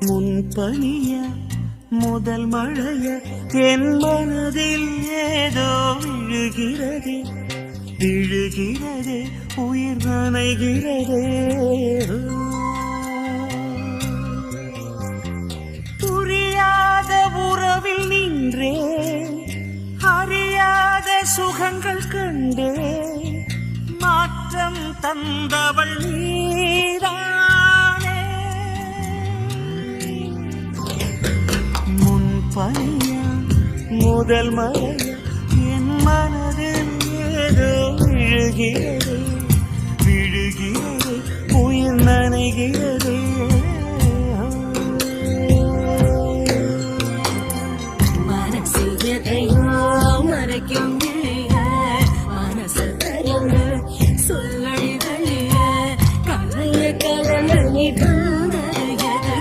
முன்பனிய முதல் மழைய என் மனதில் ஏதோ விழுகிறது விழுகிறது உயிர் நனைகிறதே. புரியாத உறவில் நின்றே அறியாத சுகங்கள் கண்டே மாற்றம் தந்தவள் நீதானே. முன்பனியா முதல் மழைய என் மனதில் ஏதோ விழுகிறது விழுகிறது உயிர் நனைகிறது.